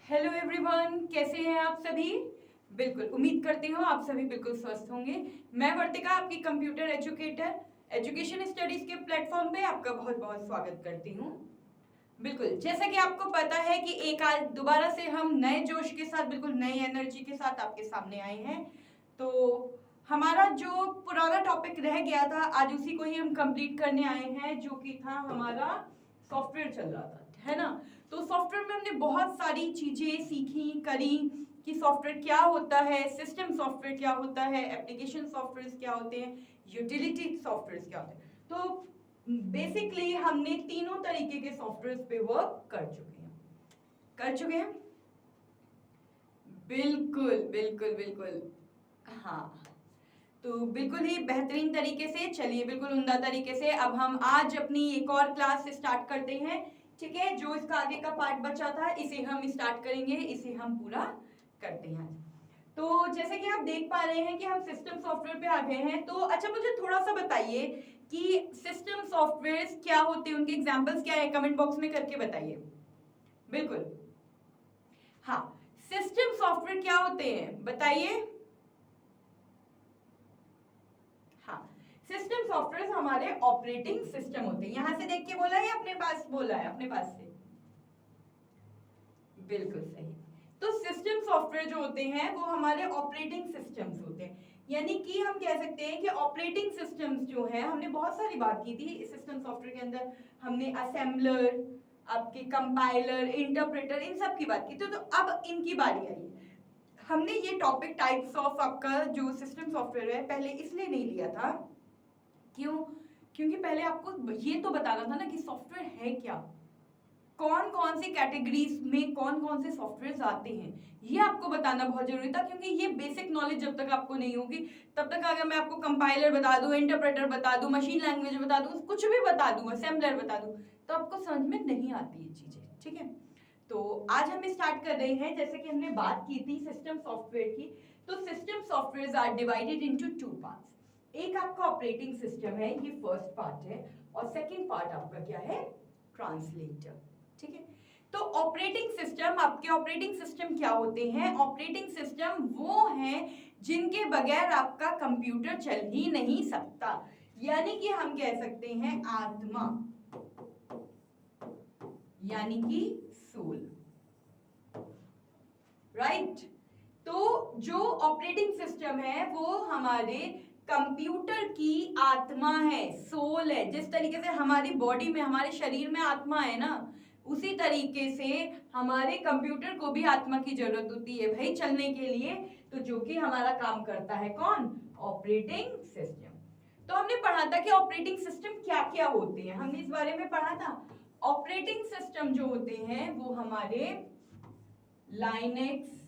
Hello everyone, कैसे हैं आप सभी। बिल्कुल उम्मीद करती हूँ आप सभी बिल्कुल स्वस्थ होंगे। मैं वर्तिका, आपकी कंप्यूटर एजुकेटर, एजुकेशन स्टडीज के प्लेटफॉर्म पे आपका बहुत बहुत स्वागत करती हूँ। बिल्कुल जैसा कि आपको पता है कि एक आज दोबारा से हम नए जोश के साथ, बिल्कुल नई एनर्जी के साथ आपके सामने आए हैं। तो हमारा जो पुराना टॉपिक रह गया था, आज उसी को ही हम कंप्लीट करने आए हैं, जो कि था हमारा सॉफ्टवेयर चल रहा था, है ना। तो सॉफ्टवेयर में हमने बहुत सारी चीजें सीखी करी कि सॉफ्टवेयर क्या होता है, सिस्टम सॉफ्टवेयर क्या होता है, एप्लीकेशन सॉफ्टवेयर क्या होते हैं, यूटिलिटी सॉफ्टवेयर क्या होते हैं। तो बेसिकली हमने तीनों तरीके के सॉफ्टवेयर पे वर्क कर चुके हैं। बिल्कुल बिल्कुल बिल्कुल। हाँ, तो बिल्कुल ही बेहतरीन तरीके से, चलिए बिल्कुल उम्दा तरीके से अब हम आज अपनी एक और क्लास स्टार्ट करते हैं। ठीक है, जो इसका आगे का पार्ट बचा था इसे हम स्टार्ट करेंगे, इसे हम पूरा करते हैं। तो जैसे कि आप देख पा रहे हैं कि हम सिस्टम सॉफ्टवेयर पे आ गए हैं। तो अच्छा, मुझे थोड़ा सा बताइए कि सिस्टम सॉफ्टवेयर क्या होते हैं, उनके एग्जांपल्स क्या है, कमेंट बॉक्स में करके बताइए। बिल्कुल, हाँ, सिस्टम सॉफ्टवेयर क्या होते हैं बताइए। हाँ, सिस्टम सॉफ्टवेयर हमारे ऑपरेटिंग सिस्टम होते हैं। यहां से देख के बोला है या अपने पास बोला है, अपने पास से। बिल्कुल सही। तो सिस्टम सॉफ्टवेयर जो होते हैं वो हमारे ऑपरेटिंग सिस्टम्स होते हैं। यानी कि हम कह सकते हैं कि ऑपरेटिंग सिस्टम्स जो है, हमने बहुत सारी बात की थी इस सिस्टम सॉफ्टवेयर के अंदर। हमने असेंबलर, आपके कंपाइलर, इंटरप्रेटर, इन सब की बात की थी। तो अब इनकी बारी आई। हमने ये टॉपिक टाइप्स ऑफ आपका जो सिस्टम सॉफ्टवेयर है पहले इसलिए नहीं लिया था, क्यों? क्योंकि पहले आपको ये तो बताना था ना कि सॉफ्टवेयर है क्या, कौन कौन सी कैटेगरीज में कौन कौन से सॉफ्टवेयर आते हैं, ये आपको बताना बहुत जरूरी था। क्योंकि ये बेसिक नॉलेज जब तक आपको नहीं होगी, तब तक अगर मैं आपको कंपाइलर बता दूं, इंटरप्रेटर बता दूं, मशीन लैंग्वेज बता दूं, कुछ भी बता दूं, असेंबलर बता दूं, तो आपको समझ में नहीं आती ये चीजें। ठीक है, तो आज हम स्टार्ट कर रहे हैं। जैसे कि हमने बात की थी सिस्टम सॉफ्टवेयर की, तो system software are divided into two parts. एक आपका ऑपरेटिंग सिस्टम है, ये फर्स्ट पार्ट है, और सेकंड पार्ट आपका क्या है, ट्रांसलेटर। ठीक है, तो ऑपरेटिंग सिस्टम, आपके ऑपरेटिंग सिस्टम क्या होते हैं? ऑपरेटिंग सिस्टम वो हैं जिनके बगैर आपका कंप्यूटर चल ही नहीं सकता। यानी कि हम कह सकते हैं आत्मा, यानी कि सोल, राइट। तो जो ऑपरेटिंग सिस्टम है वो हमारे कंप्यूटर की आत्मा है, सोल है। जिस तरीके से हमारी बॉडी में, हमारे शरीर में आत्मा है ना, उसी तरीके से हमारे कंप्यूटर को भी आत्मा की जरूरत होती है भाई चलने के लिए। तो जो कि हमारा काम करता है कौन, ऑपरेटिंग सिस्टम। तो हमने पढ़ा था कि ऑपरेटिंग सिस्टम क्या क्या होते हैं, हमने इस बारे में पढ़ा था। ऑपरेटिंग सिस्टम जो होते हैं वो हमारे लाइनेक्स,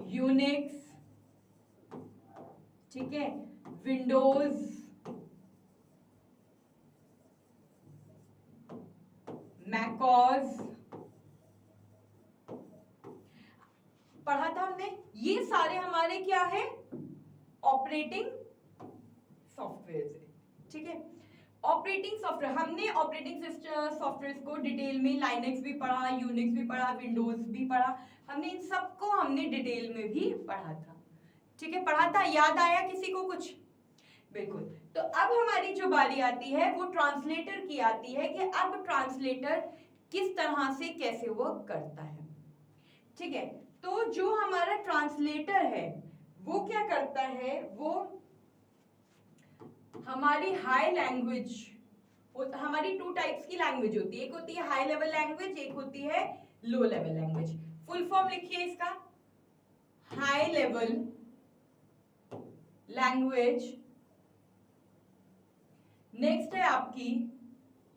यूनिक्स, ठीक है, विंडोज, मैकओएस, पढ़ा था हमने। ये सारे हमारे क्या है, ऑपरेटिंग सॉफ्टवेयर है। ठीक है, ऑपरेटिंग सॉफ्टवेयर, हमने ऑपरेटिंग सॉफ्टवेयर को डिटेल में लाइनेक्स भी पढ़ा, यूनिक्स भी पढ़ा, विंडोज भी पढ़ा, हमने इन सबको हमने डिटेल में भी पढ़ा था। ठीक है, पढ़ा था, याद आया किसी को कुछ? बिल्कुल। तो अब हमारी जो बारी आती है वो ट्रांसलेटर की आती है कि अब ट्रांसलेटर किस तरह से कैसे वर्क करता है। ठीक है, तो जो हमारा ट्रांसलेटर है वो क्या करता है, वो हमारी हाई लैंग्वेज, हमारी टू टाइप्स की लैंग्वेज होती है, एक होती है हाई लेवल लैंग्वेज, एक होती है low level language. Full form लिखिए इसका, हाई लेवल लैंग्वेज, नेक्स्ट है आपकी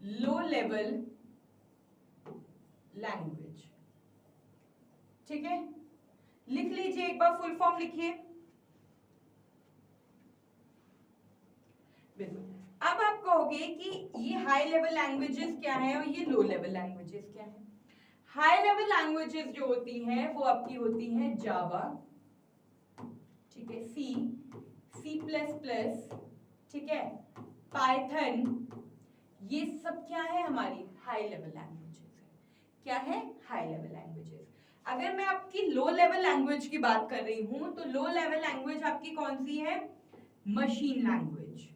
लो लेवल लैंग्वेज। ठीक है, लिख लीजिए एक बार, फुल फॉर्म लिखिए। बिल्कुल, अब आप कहोगे कि ये हाई लेवल लैंग्वेजेस क्या है और ये लो लेवल लैंग्वेजेस क्या है। हाई लेवल लैंग्वेजेस जो होती हैं वो आपकी होती हैं जावा, ठीक है, सी, सी प्लस प्लस, ठीक है, पाइथन, ये सब क्या है, हमारी हाई लेवल लैंग्वेजेस है। क्या है, हाई लेवल लैंग्वेजेस। अगर मैं आपकी लो लेवल लैंग्वेज की बात कर रही हूं तो लो लेवल लैंग्वेज आपकी कौन सी है, मशीन लैंग्वेज,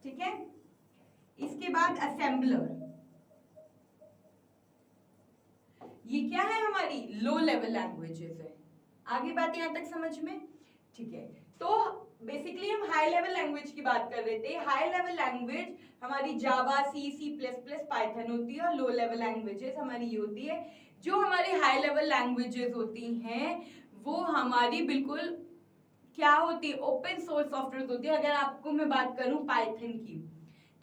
ठीक है। इसके बाद असेंबलर, ये क्या है, हमारी लो लेवल लैंग्वेजेस है। आगे बात यहां तक समझ में, ठीक है। तो बेसिकली हम हाई लेवल लैंग्वेज की बात कर रहे थे। हाई लेवल लैंग्वेज हमारी जावा, सी, सी प्लस प्लस, पाइथन होती है, और लो लेवल लैंग्वेजेस हमारी ये होती है। जो हमारी हाई लेवल लैंग्वेजेस होती हैं वो हमारी बिल्कुल क्या होती है, ओपन सोर्स सॉफ्टवेयर होती है। अगर आपको मैं बात करूं पाइथन की,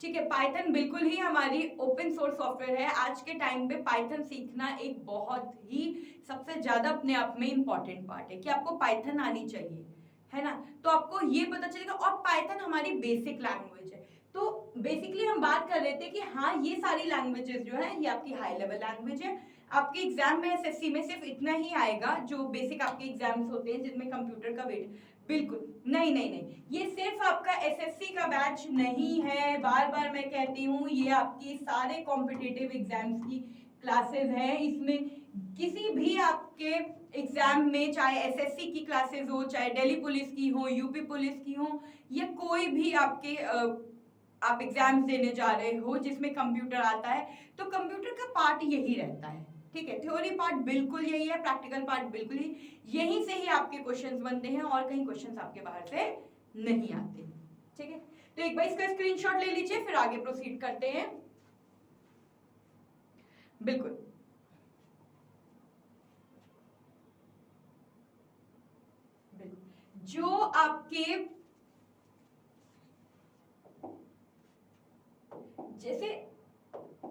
ठीक है, पाइथन बिल्कुल ही हमारी ओपन सोर्स सॉफ्टवेयर है। आज के टाइम पे पाइथन सीखना एक बहुत ही सबसे ज्यादा अपने आप में इंपॉर्टेंट पार्ट है कि आपको पाइथन आनी चाहिए, है ना। तो आपको ये पता चलेगा, और पाइथन हमारी बेसिक लैंग्वेज है। तो बेसिकली हम बात कर रहे थे कि हाँ ये सारी लैंग्वेजेस जो है ये आपकी हाई लेवल लैंग्वेज है। आपके एग्जाम में एसएससी में सिर्फ इतना ही आएगा, जो बेसिक आपके एग्जाम्स होते हैं जिसमें कंप्यूटर का वेट, बिल्कुल नहीं नहीं नहीं, ये सिर्फ आपका एसएससी का बैच नहीं है। बार बार मैं कहती हूँ ये आपकी सारे कॉम्पिटिटिव एग्जाम्स की क्लासेस हैं। इसमें किसी भी आपके एग्जाम में, चाहे एसएससी की क्लासेस हो, चाहे दिल्ली पुलिस की हो, यूपी पुलिस की हो, या कोई भी आपके आप एग्जाम्स देने जा रहे हो जिसमें कंप्यूटर आता है, तो कंप्यूटर का पार्ट यही रहता है, ठीक है। थ्योरी पार्ट बिल्कुल यही है, प्रैक्टिकल पार्ट बिल्कुल ही, यहीं से ही आपके क्वेश्चंस बनते हैं, और कहीं क्वेश्चंस आपके बाहर से नहीं आते, ठीक है। तो एक बार इसका स्क्रीनशॉट ले लीजिए, फिर आगे प्रोसीड करते हैं। बिल्कुल, जो आपके जैसे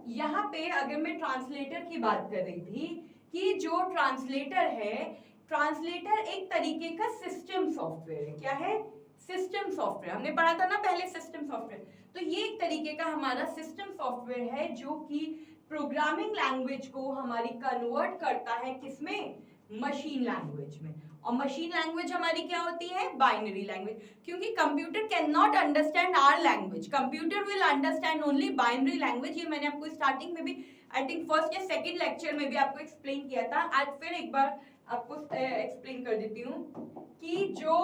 यहाँ पे अगर मैं ट्रांसलेटर की बात कर रही थी कि जो ट्रांसलेटर है, ट्रांसलेटर एक तरीके का सिस्टम सॉफ्टवेयर है। क्या है, सिस्टम सॉफ्टवेयर। हमने पढ़ा था ना पहले सिस्टम सॉफ्टवेयर, तो ये एक तरीके का हमारा सिस्टम सॉफ्टवेयर है जो कि प्रोग्रामिंग लैंग्वेज को हमारी कन्वर्ट करता है किसमें, मशीन लैंग्वेज में। और मशीन लैंग्वेज हमारी क्या होती है, बाइनरी लैंग्वेज, क्योंकि computer cannot understand our language, computer will understand only binary language. ये मैंने आपको स्टार्टिंग में भी, आई थिंक फर्स्ट या सेकंड लेक्चर में भी आपको एक्सप्लेन किया था। आज फिर एक बार आपको एक्सप्लेन कर देती हूँ कि जो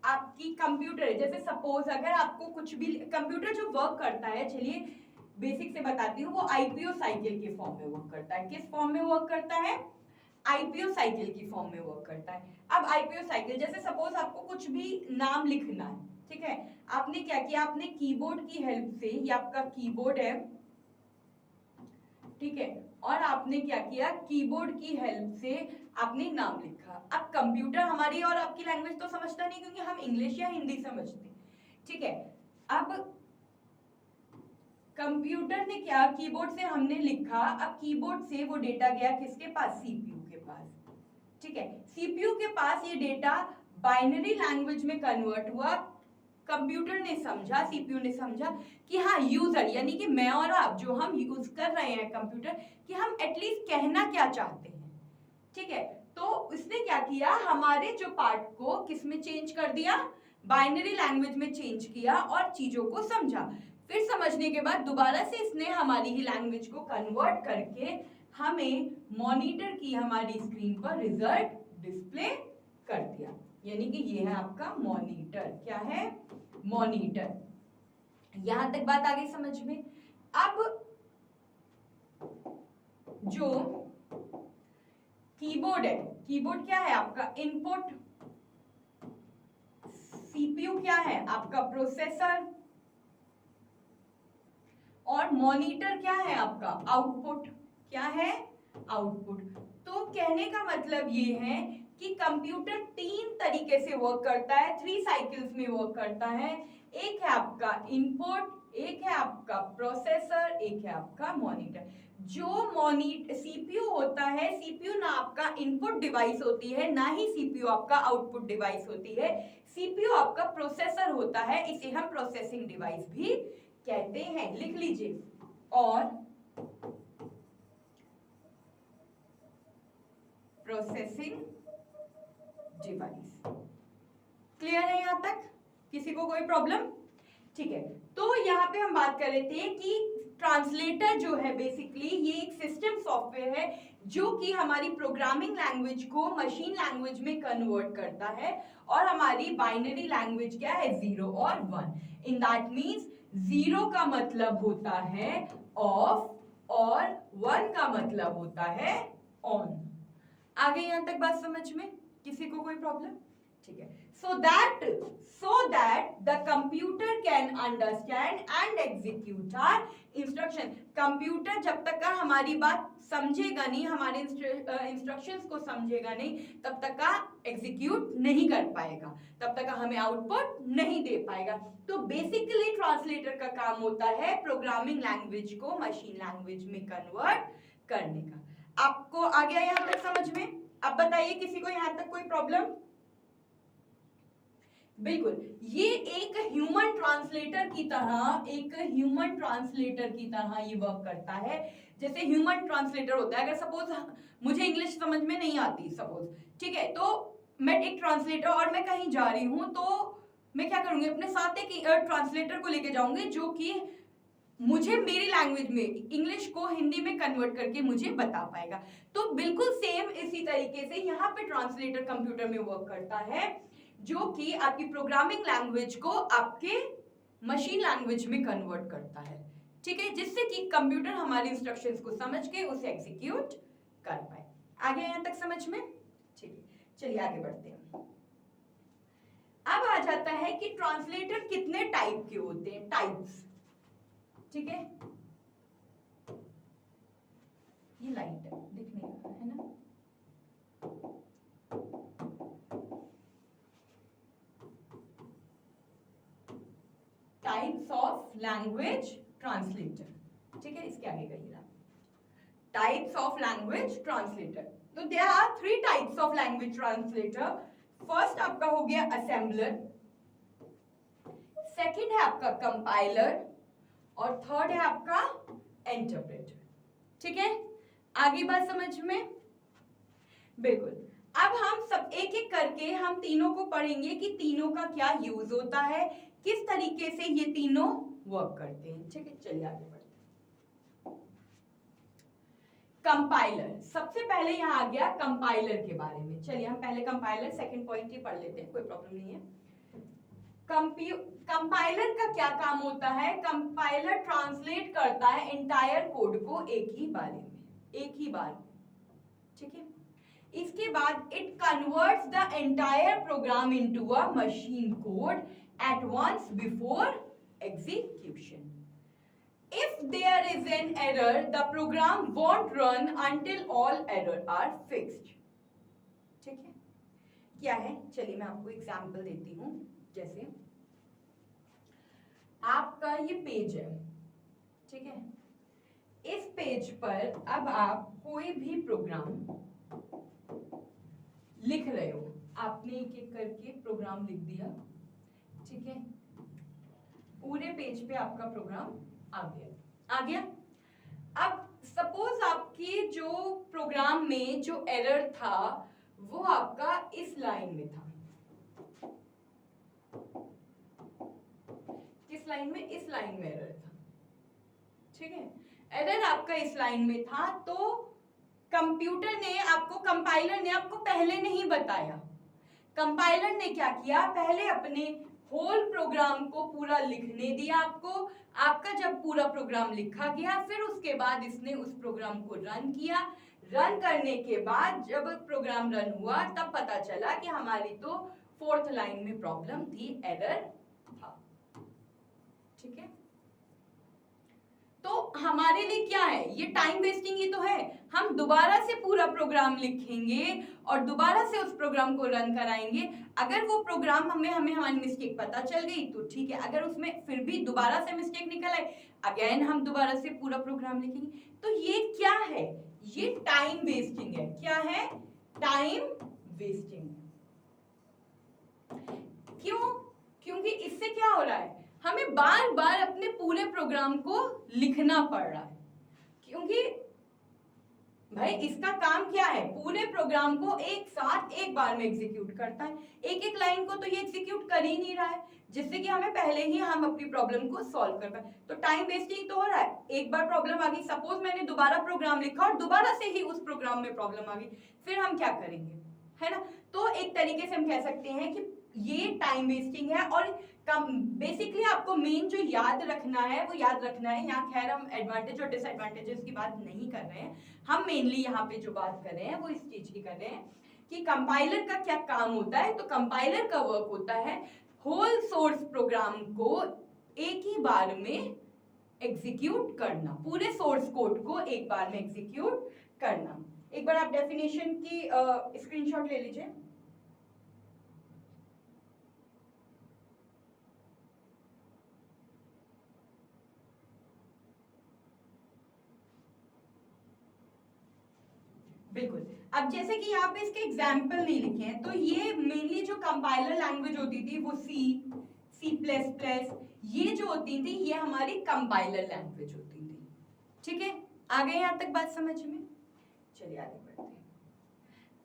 आपकी कंप्यूटर है, जैसे सपोज अगर आपको कुछ भी, कंप्यूटर जो वर्क करता है, चलिए बेसिक से बताती हूँ, वो आईपीओ साइकिल के फॉर्म में वर्क करता है। किस फॉर्म में वर्क करता है, आईपीओ साइकिल की फॉर्म में वर्क करता है। अब आईपीओ साइकिल, जैसे सपोज आपको कुछ भी नाम लिखना है, ठीक है, आपने क्या किया, आपने कीबोर्ड की हेल्प से, ये आपका कीबोर्ड है, ठीक है, और आपने क्या किया, कीबोर्ड की हेल्प से आपने नाम लिखा। अब कंप्यूटर हमारी और आपकी लैंग्वेज तो समझता नहीं, क्योंकि हम इंग्लिश या हिंदी समझते, ठीक है। अब कंप्यूटर ने क्या, कीबोर्ड से हमने लिखा, अब कीबोर्ड से वो डेटा गया किसके पास, सीपीयू के पास, ठीक है। सीपीयू के पास ये डेटा बाइनरी लैंग्वेज में कन्वर्ट हुआ। कंप्यूटर ने समझा, सीपीयू ने समझा कि हाँ यूजर यानी कि मैं और आप जो हम यूज कर रहे हैं कंप्यूटर, कि हम एटलीस्ट कहना क्या चाहते हैं, ठीक है। तो उसने क्या किया, हमारे जो पार्ट को किस में चेंज कर दिया, बाइनरी लैंग्वेज में चेंज किया, और चीजों को समझा। फिर समझने के बाद दोबारा से इसने हमारी ही लैंग्वेज को कन्वर्ट करके हमें मॉनिटर की हमारी स्क्रीन पर रिजल्ट डिस्प्ले कर दिया। यानी कि ये है आपका मॉनिटर। क्या है, मॉनिटर। यहां तक बात आ गई समझ में। अब जो कीबोर्ड है, कीबोर्ड क्या है आपका इनपुट, सीपीयू क्या है आपका प्रोसेसर, और मॉनिटर क्या है आपका आउटपुट। क्या है, आउटपुट। तो कहने का मतलब ये है कि कंप्यूटर 3 तरीके से वर्क करता है, 3 साइकिल्स में वर्क करता है। एक है आपका इनपुट, एक है आपका प्रोसेसर, एक है आपका मॉनिटर। जो सीपीयू होता है, सीपीयू ना आपका इनपुट डिवाइस होती है, ना ही सीपीयू आपका आउटपुट डिवाइस होती है। सीपीयू आपका प्रोसेसर होता है, इसे हम प्रोसेसिंग डिवाइस भी कहते हैं, लिख लीजिए। और प्रोसेसिंग डिवाइस, क्लियर है यहां तक, किसी को कोई प्रॉब्लम, ठीक है। तो यहां पे हम बात कर रहे थे कि ट्रांसलेटर जो है बेसिकली ये एक सिस्टम सॉफ्टवेयर है जो कि हमारी प्रोग्रामिंग लैंग्वेज को मशीन लैंग्वेज में कन्वर्ट करता है, और हमारी बाइनरी लैंग्वेज क्या है, 0 और 1। इन दैट मींस 0 का मतलब होता है ऑफ और 1 का मतलब होता है ऑन। आगे यहां तक बात समझ में? किसी को कोई प्रॉब्लम? ठीक है। so that the computer can understand and execute our instruction। Computer जब तक का हमारी बात समझेगा नहीं, हमारे इंस्ट्रक्शंस को समझेगा नहीं, तब तक का एग्जीक्यूट नहीं कर पाएगा, तब तक का हमें आउटपुट नहीं दे पाएगा। तो बेसिकली ट्रांसलेटर का काम होता है प्रोग्रामिंग लैंग्वेज को मशीन लैंग्वेज में कन्वर्ट करने का। आपको आ गया यहां तक समझ में? अब बताइए किसी को यहां तक कोई प्रॉब्लम? बिल्कुल, ये एक ह्यूमन ट्रांसलेटर की तरह ये वर्क करता है। जैसे ह्यूमन ट्रांसलेटर होता है, अगर सपोज मुझे इंग्लिश समझ में नहीं आती सपोज, ठीक है, तो मैं एक ट्रांसलेटर और मैं कहीं जा रही हूं तो मैं क्या करूंगी, अपने साथ एक ट्रांसलेटर को लेके जाऊंगी जो कि मुझे मेरी लैंग्वेज में इंग्लिश को हिंदी में कन्वर्ट करके मुझे बता पाएगा। तो बिल्कुल सेम इसी तरीके से यहाँ पे ट्रांसलेटर कंप्यूटर में वर्क करता है, जो कि आपकी प्रोग्रामिंग लैंग्वेज को आपके मशीन लैंग्वेज में कन्वर्ट करता है, ठीक है, जिससे कि कंप्यूटर हमारी इंस्ट्रक्शंस को समझ के उसे एग्जीक्यूट कर पाए। आगे यहां तक समझ में? ठीक है, चलिए आगे बढ़ते हैं। अब आ जाता है कि ट्रांसलेटर कितने टाइप के होते हैं, टाइप्स, ठीक है, ये लाइट दिखने है ना? टाइप्स ऑफ लैंग्वेज ट्रांसलेटर, ठीक है, इसके आगे कहिएगा टाइप्स ऑफ लैंग्वेज ट्रांसलेटर। तो there are 3 types of language translator. First आपका हो गया असेंबलर, सेकंड है आपका कंपाइलर, और थर्ड है आपका इंटरप्रेटर, ठीक है। आगे बात समझ में? बिल्कुल। अब हम सब एक एक करके हम तीनों को पढ़ेंगे कि तीनों का क्या यूज होता है, किस तरीके से ये तीनों वर्क करते हैं, ठीक है। चलिए आगे बढ़ते हैं। कंपाइलर, सबसे पहले यहां आ गया कंपाइलर के बारे में। चलिए हम पहले कंपाइलर सेकंड पॉइंट ही पढ़ लेते हैं, कोई प्रॉब्लम नहीं है। कंपाइलर का क्या काम होता है? कंपाइलर ट्रांसलेट करता है एंटायर कोड को एक ही बार में, ठीक है। इसके बाद it converts the entire programme into a machine code at once before execution. If there is an error, the program won't run until all errors are fixed. ठीक है, क्या है? चलिए मैं आपको एग्जांपल देती हूँ। जैसे आपका ये पेज है, ठीक है, इस पेज पर अब आप कोई भी प्रोग्राम लिख रहे हो, आपने एक एक करके प्रोग्राम लिख दिया, ठीक है, पूरे पेज पे आपका प्रोग्राम आ गया। अब सपोज आपकी जो प्रोग्राम में जो एरर था वो आपका इस लाइन में था, किस लाइन में? इस लाइन में एरर था, ठीक है, एरर आपका इस लाइन में था। तो कंप्यूटर ने आपको, कंपाइलर ने आपको पहले नहीं बताया। कंपाइलर ने क्या किया, पहले अपने होल प्रोग्राम को पूरा लिखने दिया आपको। आपका जब पूरा प्रोग्राम लिखा गया, फिर उसके बाद इसने उस प्रोग्राम को रन किया। रन करने के बाद जब प्रोग्राम रन हुआ तब पता चला कि हमारी तो 4th लाइन में प्रॉब्लम थी, एरर था, ठीक है। तो हमारे लिए क्या है ये? टाइम वेस्टिंग ही तो है। हम दोबारा से पूरा प्रोग्राम लिखेंगे और दोबारा से उस प्रोग्राम को रन कराएंगे। अगर वो प्रोग्राम हमें हमारी मिस्टेक पता चल गई तो ठीक है, अगर उसमें फिर भी दोबारा से मिस्टेक निकल आए, अगेन हम दोबारा से पूरा प्रोग्राम लिखेंगे। तो ये क्या है? ये टाइम वेस्टिंग है। क्या है? Time wasting. क्यों? क्योंकि इससे क्या हो रहा है, हमें बार बार अपने पूरे प्रोग्राम को लिखना पड़ रहा है। क्योंकि भाई इसका काम क्या है, पूरे प्रोग्राम को एक साथ एक बार में एग्जीक्यूट करता है। एक एक लाइन को तो ये एग्जीक्यूट कर ही नहीं रहा है। जिससे कि हमें पहले ही हम अपनी प्रॉब्लम को सॉल्व कर पाए। तो टाइम वेस्टिंग तो हो रहा है, एक बार प्रॉब्लम आ गई, सपोज मैंने दोबारा प्रोग्राम लिखा और दोबारा से ही उस प्रोग्राम में प्रॉब्लम आ गई, फिर हम क्या करेंगे, है ना। तो एक तरीके से हम कह सकते हैं कि ये टाइम वेस्टिंग है। और बेसिकली आपको मेन जो याद रखना है वो याद रखना है, यहाँ खैर हम एडवांटेज और डिसएडवांटेजेस की बात नहीं कर रहे हैं, हम मेनली यहाँ पे जो बात कर रहे हैं वो इस चीज की कर रहे हैं कि कंपाइलर का क्या काम होता है। तो कंपाइलर का वर्क होता है होल सोर्स प्रोग्राम को एक ही बार में एग्जीक्यूट करना, पूरे सोर्स कोड को एक बार में एग्जीक्यूट करना। एक बार आप डेफिनेशन की स्क्रीनशॉट ले लीजिए। बिल्कुल, अब जैसे कि यहाँ पे इसके एग्जाम्पल नहीं लिखे हैं, तो ये मेनली जो कंपाइलर लैंग्वेज होती थी वो C++, ये जो होती थी ये हमारी कंपाइलर लैंग्वेज होती थी। ठीक है, आ गए यहाँ तक बात समझ में? चलिए आगे बढ़ते हैं।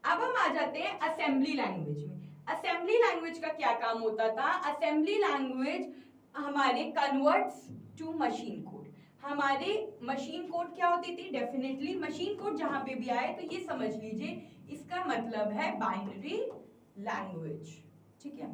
अब हम आ जाते हैं असेंबली लैंग्वेज में। असेंबली लैंग्वेज का क्या काम होता था? असेंबली लैंग्वेज हमारे कन्वर्ट्स टू मशीन कोड। हमारे मशीन कोड क्या होती थी? डेफिनेटली मशीन कोड जहां पे भी आए तो ये समझ लीजिए इसका मतलब है बाइनरी लैंग्वेज। ठीक है,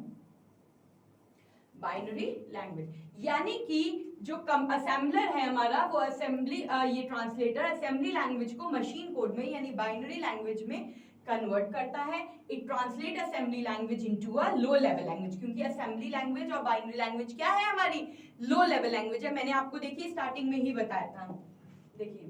बाइनरी लैंग्वेज, यानी कि जो असेंबलर है हमारा वो असेंबली ये ट्रांसलेटर असेंबली लैंग्वेज को मशीन कोड में यानी बाइनरी लैंग्वेज में कन्वर्ट करता है। It translate assembly language into a low level language, क्योंकि असेंबली लैंग्वेज और बाइनरी लैंग्वेज क्या है? हमारी लो लेवल लैंग्वेज है। मैंने आपको देखिए स्टार्टिंग में ही बताया था, देखिए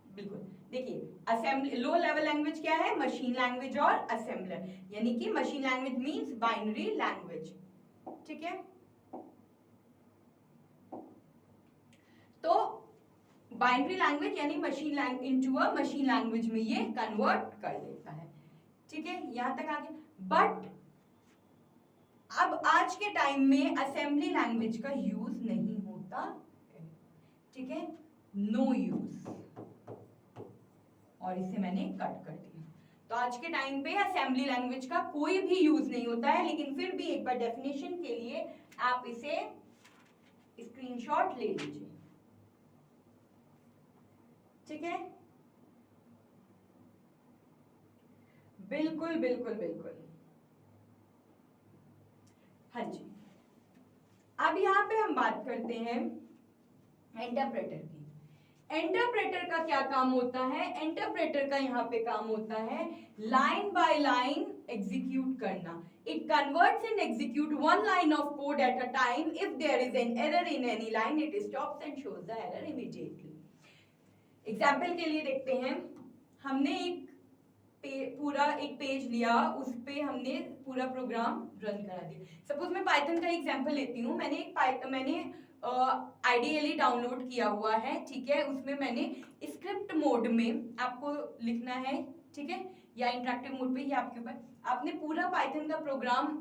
बिल्कुल, देखिए असेंबली लो लेवल लैंग्वेज क्या है? मशीन लैंग्वेज और असेंबलर, यानी कि machine language means binary language. ठीक है, तो बाइनरी लैंग्वेज यानी machine language into a machine language में ये कन्वर्ट कर देता है। ठीक है, यहां तक आगे। बट अब आज के टाइम में असेंबली लैंग्वेज का यूज नहीं होता है। ठीक है, नो यूज, और इसे मैंने कट कर दिया। तो आज के टाइम पे असेंबली लैंग्वेज का कोई भी यूज नहीं होता है, लेकिन फिर भी एक बार डेफिनेशन के लिए आप इसे स्क्रीनशॉट ले लीजिए। ठीक है, बिल्कुल बिल्कुल बिल्कुल, हाँ जी। अब यहाँ पे हम बात करते हैं इंटरप्रेटर की। इंटरप्रेटर का क्या काम होता है? इंटरप्रेटर का यहाँ पे काम होता है लाइन बाय लाइन एग्जीक्यूट करना। It converts and execute one line of code at a time. If there is an error in any line it stops and shows the error immediately. Example के लिए देखते हैं, हमने एक पूरा एक page लिया, उस पे हमने पूरा प्रोग्राम रन करा दिया। सपोज मैं पाइथन का एग्जांपल लेती हूँ, मैंने आईडीएलई डाउनलोड किया हुआ है। ठीक है, उसमें मैंने स्क्रिप्ट मोड में आपको लिखना है, ठीक है, या इंटरेक्टिव मोड पे, ही आपके ऊपर। आपने पूरा पाइथन का प्रोग्राम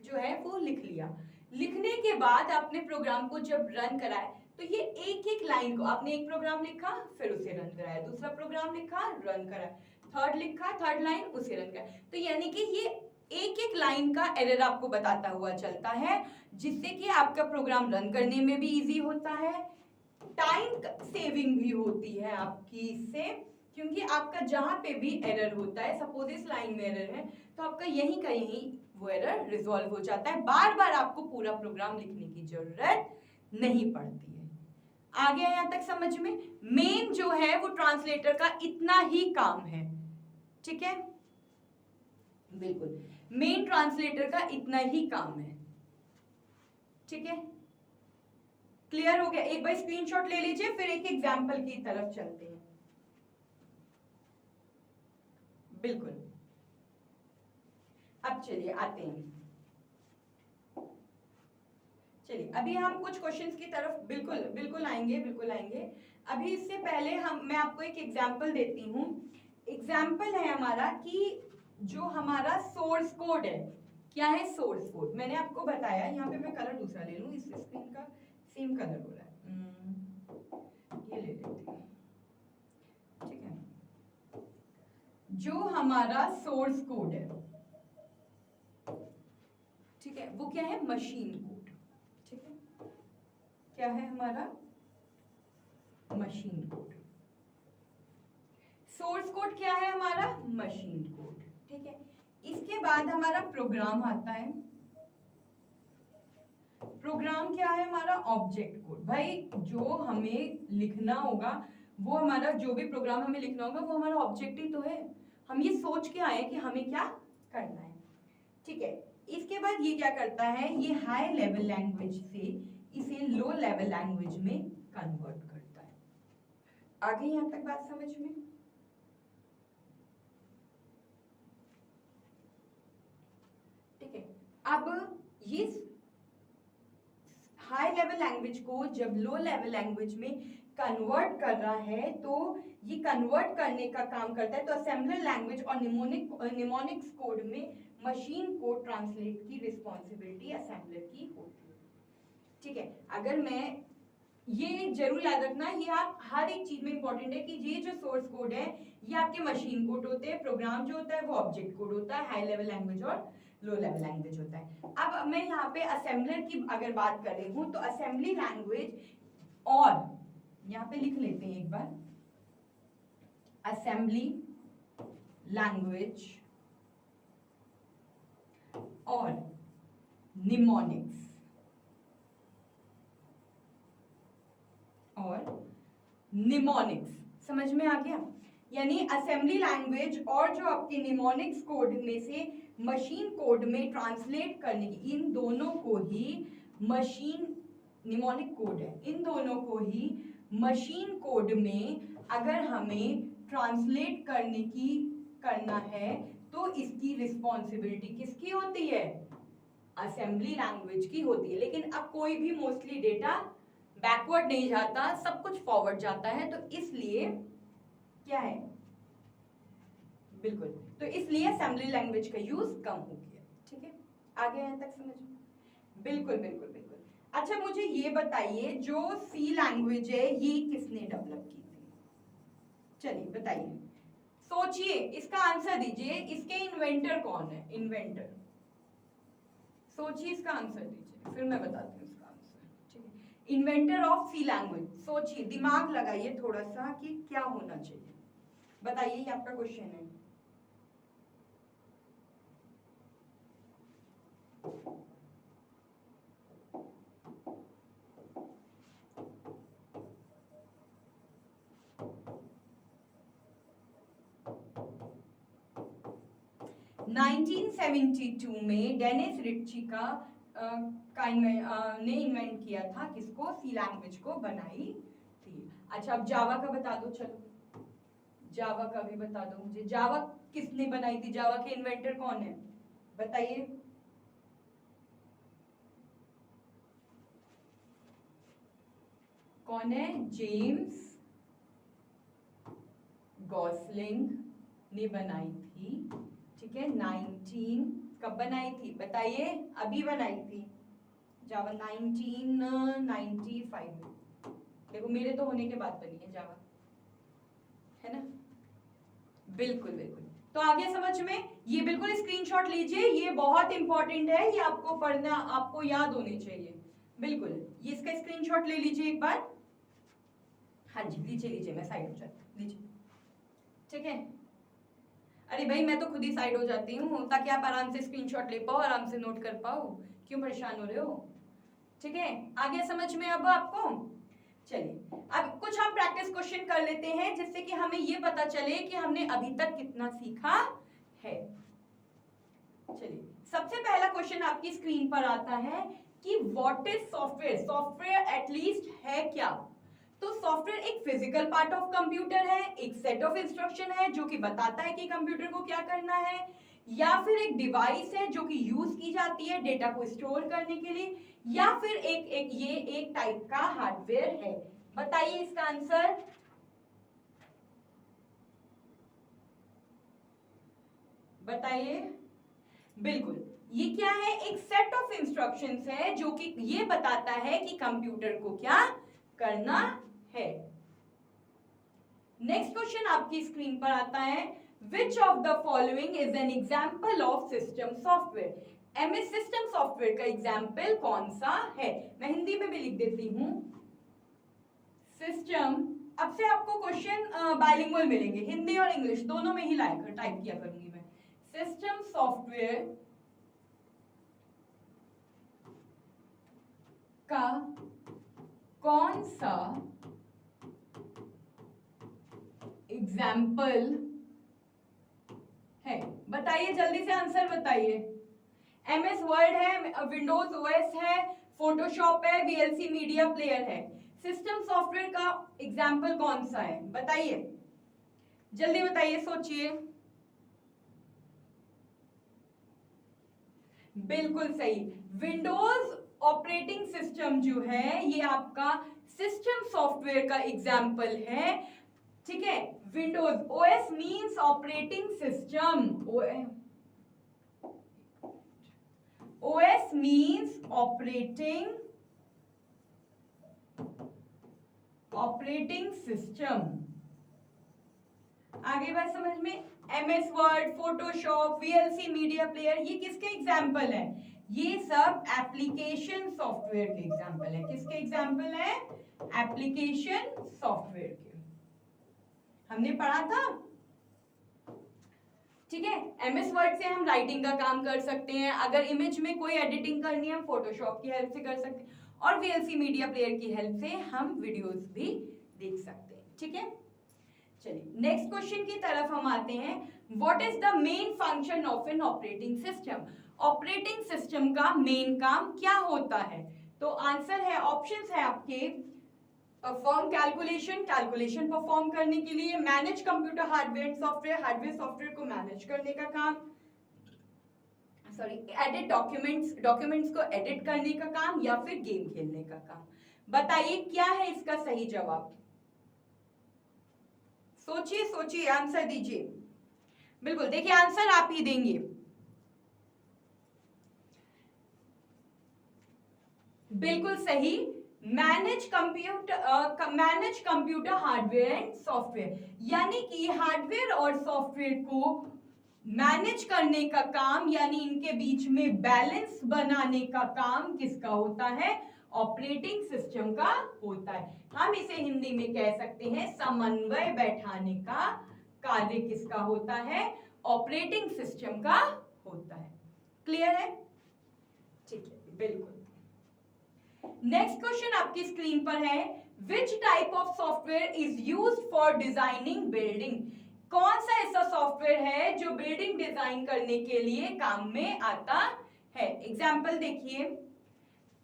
जो है वो लिख लिया। लिखने के बाद आपने प्रोग्राम को जब रन कराए तो ये एक एक लाइन को आपने एक प्रोग्राम लिखा फिर उसे रन कराया, दूसरा प्रोग्राम लिखा रन कराया, थर्ड लिखा थर्ड लाइन उसे रन कराया। तो यानी कि ये एक एक लाइन का एरर आपको बताता हुआ चलता है, जिससे कि आपका प्रोग्राम रन करने में भी इजी होता है, टाइम सेविंग भी होती है आपकी इससे, क्योंकि आपका जहां पे भी एरर होता है, सपोज इस लाइन में एरर है तो आपका यहीं का यहीं वो एरर रिजॉल्व हो जाता है, बार बार आपको पूरा प्रोग्राम लिखने की जरूरत नहीं पड़ती है। आ गया यहां तक समझ में? मेन जो है वो ट्रांसलेटर का इतना ही काम है। ठीक है, बिल्कुल, मेन ट्रांसलेटर का इतना ही काम है। ठीक है, क्लियर हो गया? एक बार स्क्रीनशॉट ले लीजिए, फिर एक एग्जांपल की तरफ चलते हैं। बिल्कुल, अब चलिए आते हैं, चलिए अभी हम कुछ क्वेश्चंस की तरफ बिल्कुल बिल्कुल आएंगे, बिल्कुल आएंगे। अभी इससे पहले मैं आपको एक एग्जांपल देती हूँ। एग्जांपल है हमारा कि जो हमारा सोर्स कोड है, क्या है सोर्स कोड, मैंने आपको बताया। यहाँ पे मैं कलर दूसरा ले लूँ, इस स्क्रीन का सेम कलर हो रहा है, ये ले लेती हूँ। ठीक है, जो हमारा सोर्स कोड है, ठीक है, वो क्या है, मशीन कोड। ठीक है, क्या है हमारा, मशीन कोड। सोर्स कोड क्या है हमारा, मशीन कोड। ठीक है, इसके बाद हमारा प्रोग्राम आता है। प्रोग्राम क्या है हमारा, ऑब्जेक्ट कोड। भाई जो हमें लिखना होगा, वो हमारा जो भी प्रोग्राम हमें लिखना होगा वो हमारा ऑब्जेक्ट ही तो है। हम ये सोच के आए कि हमें क्या करना है। ठीक है, इसके बाद ये क्या करता है, ये हाई लेवल लैंग्वेज से इसे लो लेवल लैंग्वेज में कन्वर्ट करता है। आ गई यहां तक बात समझ में? ठीक है, अब ये हाई लेवल लैंग्वेज को जब लो लेवल लैंग्वेज में कन्वर्ट कर रहा है, तो ये कन्वर्ट करने का काम करता है। तो असेंबलर लैंग्वेज और निमोनिक्स कोड में मशीन कोड ट्रांसलेट की रिस्पॉन्सिबिलिटी असेंबलर की होती है। ठीक है, अगर मैं ये जरूर याद रखना, ये आप हर एक चीज में इंपॉर्टेंट है कि ये जो सोर्स कोड है ये आपके मशीन कोड होते हैं, प्रोग्राम जो होता है वो ऑब्जेक्ट कोड होता है, हाई लेवल लैंग्वेज और लो लेवल लैंग्वेज होता है। अब मैं यहाँ पे असेंबलर की अगर बात कर रही हूँ, तो असेंबली लैंग्वेज, और यहाँ पे लिख लेते हैं एक बार, असेंबली लैंग्वेज और निमोनिक्स और निमोनिक्स समझ में आ गया? यानी असेंबली लैंग्वेज और जो आपके निमोनिक्स कोड में से मशीन कोड में ट्रांसलेट करने की, इन दोनों को ही मशीन, निमोनिक कोड है, इन दोनों को ही मशीन कोड में अगर हमें ट्रांसलेट करना है, तो इसकी रिस्पॉन्सिबिलिटी किसकी होती है, असेंबली लैंग्वेज की होती है। लेकिन अब कोई भी मोस्टली डेटा बैकवर्ड नहीं जाता, सब कुछ फॉरवर्ड जाता है, तो इसलिए क्या है, बिल्कुल, तो इसलिए असेंबली लैंग्वेज का यूज कम हो गया। ठीक है, आगे यहां तक समझ में? बिल्कुल बिल्कुल बिल्कुल। अच्छा मुझे ये बताइए, जो सी लैंग्वेज है ये किसने डेवलप की थी? चलिए बताइए, सोचिए, इसका आंसर दीजिए, इसके इन्वेंटर कौन है, इन्वेंटर, सोचिए इसका आंसर दीजिए, फिर मैं बताती हूँ इसका आंसर। ठीक है, इन्वेंटर ऑफ सी लैंग्वेज, सोचिए, दिमाग लगाइए थोड़ा सा कि क्या होना चाहिए, बताइए, ये आपका क्वेश्चन है। इन 1972 में डेनिस रिच्ची ने इन्वेंट किया था, किसको, सी लैंग्वेज को बनाई थी। अच्छा अब जावा का बता दो, चलो जावा का भी बता दो मुझे, जावा किसने बनाई थी, जावा के इन्वेंटर कौन है, बताइए। कौन है, जेम्स गॉसलिंग ने बनाई थी। ठीक है, 19 कब बनाई थी बताइए, अभी बनाई थी जावा 1995 में। देखो मेरे तो होने के बाद बनी है जावा, है ना, बिल्कुल बिल्कुल। तो आगे समझ में, ये बिल्कुल स्क्रीनशॉट लीजिए, ये बहुत इंपॉर्टेंट है, ये आपको पढ़ना, आपको याद होनी चाहिए, बिल्कुल, ये इसका स्क्रीनशॉट ले लीजिए एक बार। हाँ जी लीजिए लीजिए, मैं साइड हो जाती हूँ, लीजिए, ठीक है। अरे भाई मैं तो खुद ही साइड हो जाती हूँ ताकि आप आराम से स्क्रीनशॉट ले पाओ, आराम से नोट कर पाओ, क्यों परेशान हो रहे हो। ठीक है, आगे समझ में अब आपको। चलिए अब कुछ हम प्रैक्टिस क्वेश्चन कर लेते हैं, जिससे कि हमें ये पता चले कि हमने अभी तक कितना सीखा है। चलिए सबसे पहला क्वेश्चन आपकी स्क्रीन पर आता है कि what is software, software at least है क्या। तो सॉफ्टवेयर एक फिजिकल पार्ट ऑफ कंप्यूटर है, एक सेट ऑफ इंस्ट्रक्शन है जो कि बताता है कि कंप्यूटर को क्या करना है, या फिर एक डिवाइस है जो कि यूज की जाती है डेटा को स्टोर करने के लिए, या फिर ये एक टाइप का हार्डवेयर है। बताइए इसका आंसर। बताइए, बिल्कुल ये क्या है, एक सेट ऑफ इंस्ट्रक्शंस है जो कि ये बताता है कि कंप्यूटर को क्या करना है। नेक्स्ट क्वेश्चन आपकी स्क्रीन पर आता है, which of the following is an example of system software? MS system software का एग्जाम्पल कौन सा है? मैं हिंदी में भी लिख देती हूं सिस्टम। अब से आपको क्वेश्चन बाइलिंगुअल मिलेंगे, हिंदी और इंग्लिश दोनों में ही टाइप किया करूंगी मैं। सिस्टम सॉफ्टवेयर का कौन सा एग्जाम्पल है? बताइए, जल्दी से आंसर बताइए। एमएस वर्ड है, विंडोज ओएस है, फोटोशॉप है, वीएलसी मीडिया प्लेयर है। सिस्टम सॉफ्टवेयर का एग्जाम्पल कौन सा है? बताइए, जल्दी बताइए, सोचिए। बिल्कुल सही, विंडोज ऑपरेटिंग सिस्टम जो है ये आपका सिस्टम सॉफ्टवेयर का एग्जाम्पल है। ठीक है, Windows OS means operating system, OS means operating system. आगे बात समझ में? MS word, Photoshop, VLC media player, ये किसके एग्जाम्पल है? ये सब एप्लीकेशन सॉफ्टवेयर के एग्जाम्पल है। किसके एग्जाम्पल है? एप्लीकेशन सॉफ्टवेयर के। हमने पढ़ा था, ठीक है। एमएस वर्ड से हम राइटिंग का काम कर सकते हैं, अगर इमेज में कोई एडिटिंग करनी है हम फोटोशॉप की हेल्प से कर सकते हैं, और वीएलसी मीडिया प्लेयर की हेल्प से हम वीडियोस भी देख सकते हैं। ठीक है, चलिए नेक्स्ट क्वेश्चन की तरफ हम आते हैं। What is the main function of an operating system? Operating system का मेन काम क्या होता है? तो आंसर है, ऑप्शंस है आपके, परफॉर्म कैलकुलेशन, कैलकुलेशन परफॉर्म करने के लिए, manage computer hardware and software, hardware software को मैनेज करने का काम, सॉरी एडिट डॉक्यूमेंट्स, डॉक्यूमेंट्स को एडिट करने का काम, या फिर गेम खेलने का काम। बताइए क्या है इसका सही जवाब? सोचिए सोचिए, आंसर दीजिए। बिल्कुल, देखिए आंसर आप ही देंगे। बिल्कुल सही, manage computer hardware and software, यानी कि हार्डवेयर और सॉफ्टवेयर को मैनेज करने का काम, यानी इनके बीच में बैलेंस बनाने का काम किसका होता है? ऑपरेटिंग सिस्टम का होता है। हम इसे हिंदी में कह सकते हैं समन्वय बैठाने का कार्य किसका होता है? ऑपरेटिंग सिस्टम का होता है। क्लियर है? ठीक है, बिल्कुल। नेक्स्ट क्वेश्चन आपकी स्क्रीन पर है, which type of software is used for designing building? कौन सा ऐसा सॉफ्टवेयर है जो बिल्डिंग डिजाइन करने के लिए काम में आता है? एग्जाम्पल देखिए,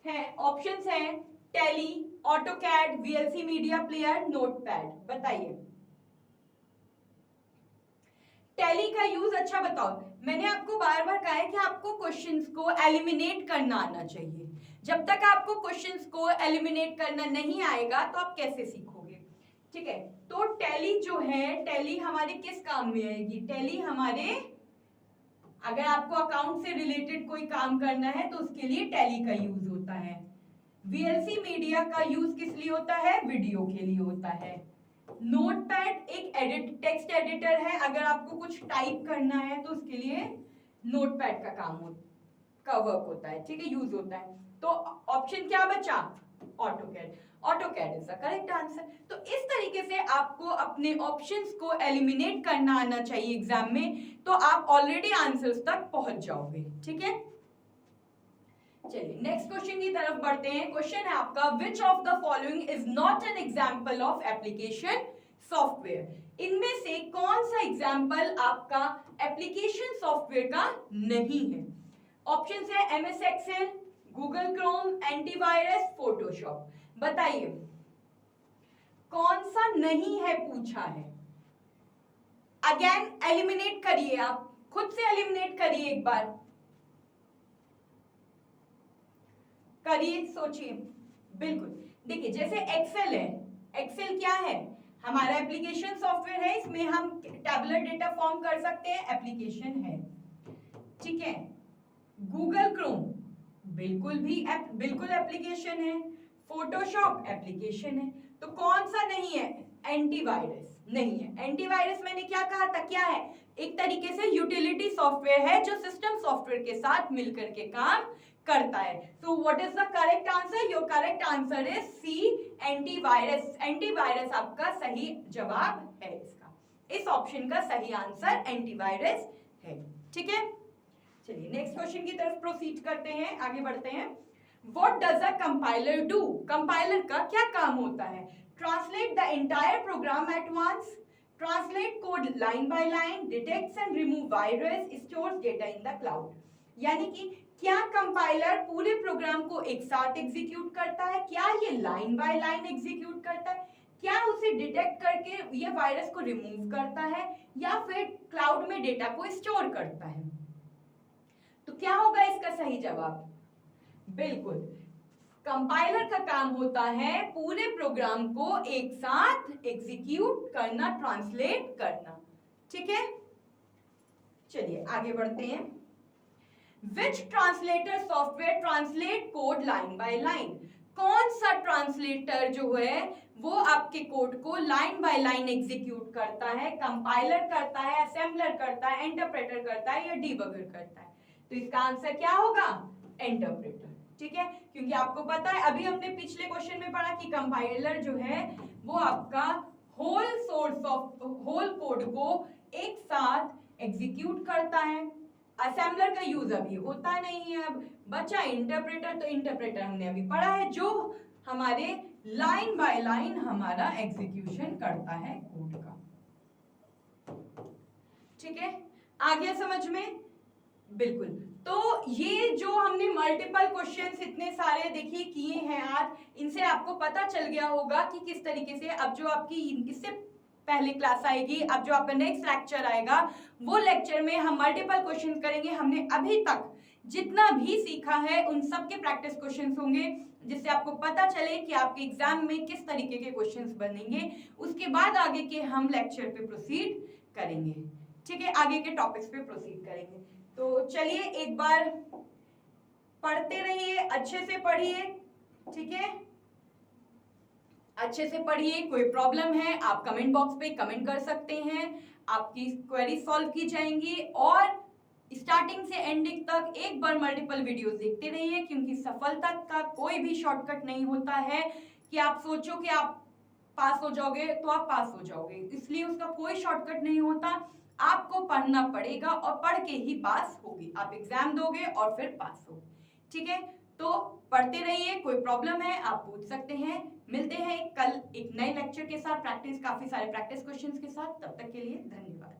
है ऑप्शंस हैं tally, AutoCAD, VLC media player, notepad. बताइए, टैली का यूज, अच्छा बताओ, मैंने आपको बार बार कहा है कि आपको क्वेश्चंस को एलिमिनेट करना आना चाहिए। जब तक आपको क्वेश्चंस को एलिमिनेट करना नहीं आएगा तो आप कैसे सीखोगे? ठीक है, तो टैली जो है, टैली हमारे किस काम में आएगी? टैली हमारे, अगर आपको अकाउंट से रिलेटेड कोई काम करना है तो उसके लिए टैली का यूज होता है। वीएलसी मीडिया का यूज किस लिए होता है? वीडियो के लिए होता है। नोटपैड एक टेक्स्ट एडिटर है, अगर आपको कुछ टाइप करना है तो उसके लिए नोटपैड का काम का वर्क होता है। ठीक है, यूज होता है। तो ऑप्शन क्या बचा? AutoCAD. AutoCAD is the correct answer. तो इस तरीके से आपको अपने ऑप्शंस को एलिमिनेट करना आना चाहिए एग्जाम में, तो आप ऑलरेडी आंसर्स तक पहुंच जाओगे। ठीक है, चलिए नेक्स्ट क्वेश्चन की तरफ बढ़ते हैं। क्वेश्चन है आपका, which of the following is not an example of application software? इनमें से कौन सा एग्जाम्पल आपका एप्लीकेशन सॉफ्टवेयर का नहीं है? ऑप्शन है MS Excel, Google Chrome, antivirus, Photoshop. बताइए कौन सा नहीं है पूछा है। अगेन एलिमिनेट करिए, आप खुद से एलिमिनेट करिए, एक बार करिए, सोचिए। बिल्कुल, देखिए जैसे एक्सेल है, एक्सेल क्या है? हमारा एप्लीकेशन सॉफ्टवेयर है, इसमें हम टैबुलर डेटा फॉर्म कर सकते हैं, एप्लीकेशन है। ठीक है, गूगल क्रोम बिल्कुल एप्लीकेशन है। फोटोशॉप एप्लीकेशन है। तो कौन सा नहीं है? एंटीवायरस नहीं है। एंटीवायरस मैंने क्या कहा था, क्या है? एक तरीके से यूटिलिटी सॉफ्टवेयर है जो सिस्टम सॉफ्टवेयर के साथ मिलकर के काम करता है। So what is the correct answer? Your correct answer is C, antivirus. Antivirus आपका सही जवाब है इसका। इस ऑप्शन का सही आंसर एंटीवायरस है। ठीक है, चलिए नेक्स्ट क्वेश्चन की तरफ प्रोसीड करते हैं, आगे बढ़ते हैं। What does a compiler do? Compiler का क्या काम होता है? Translate the entire program at once, translate code line by line, detects and remove virus, stores data in the cloud। यानी कि क्या कंपाइलर पूरे प्रोग्राम को एक साथ एग्जीक्यूट करता है? क्या ये लाइन बाय लाइन एग्जीक्यूट करता है? क्या उसे डिटेक्ट करके ये वायरस को रिमूव करता है, या फिर क्लाउड में डेटा को स्टोर करता है? तो क्या होगा इसका सही जवाब? बिल्कुल, कंपाइलर का काम होता है पूरे प्रोग्राम को एक साथ एग्जीक्यूट करना, ट्रांसलेट करना। ठीक है, चलिए आगे बढ़ते हैं। Which translator software translate code line by line? कौन सा ट्रांसलेटर जो है वो आपके कोड को लाइन बाय लाइन एग्जीक्यूट करता है? कंपाइलर करता है, असेंबलर करता है, इंटरप्रेटर करता है, या डीबगर करता है? तो इसका आंसर क्या होगा? इंटरप्रेटर। ठीक है, क्योंकि आपको पता है अभी हमने पिछले क्वेश्चन में पढ़ा कि कंपाइलर जो है वो आपका whole source of whole code को एक साथ एग्जीक्यूट करता है। असेंबलर का यूज अभी होता नहीं है, अब बचा इंटरप्रेटर। तो इंटरप्रेटर हमने अभी पढ़ा है जो हमारे लाइन बाय लाइन हमारा एग्जीक्यूशन करता है कोड का। ठीक है, आ गया समझ में? बिल्कुल। तो ये जो हमने मल्टीपल क्वेश्चंस इतने सारे देखिए किए हैं आज, इनसे आपको पता चल गया होगा कि किस तरीके से अब जो आपकी इससे पहले क्लास आएगी, अब जो आपका नेक्स्ट लेक्चर आएगा, वो लेक्चर में हम मल्टीपल क्वेश्चन करेंगे। हमने अभी तक जितना भी सीखा है उन सब के प्रैक्टिस क्वेश्चंस होंगे, जिससे आपको पता चले कि आपके एग्जाम में किस तरीके के क्वेश्चंस बनेंगे। उसके बाद आगे के हम लेक्चर पे प्रोसीड करेंगे। ठीक है, आगे के टॉपिक्स पे प्रोसीड करेंगे। तो चलिए एक बार पढ़ते रहिए, अच्छे से पढ़िए। ठीक है, अच्छे से पढ़िए। कोई प्रॉब्लम है आप कमेंट बॉक्स पे कमेंट कर सकते हैं, आपकी क्वेरी सॉल्व की जाएंगी। और स्टार्टिंग से एंडिंग तक एक बार मल्टीपल वीडियोस देखते रहिए, क्योंकि सफलता का कोई भी शॉर्टकट नहीं होता है कि आप सोचो कि आप पास हो जाओगे तो आप पास हो जाओगे, इसलिए उसका कोई शॉर्टकट नहीं होता। आपको पढ़ना पड़ेगा और पढ़ के ही पास होगी। आप एग्जाम दोगे और फिर पास होगे। ठीक है, तो पढ़ते रहिए। कोई प्रॉब्लम है आप पूछ सकते हैं। मिलते हैं कल एक नए लेक्चर के साथ, काफी सारे प्रैक्टिस क्वेश्चंस के साथ। तब तक के लिए धन्यवाद।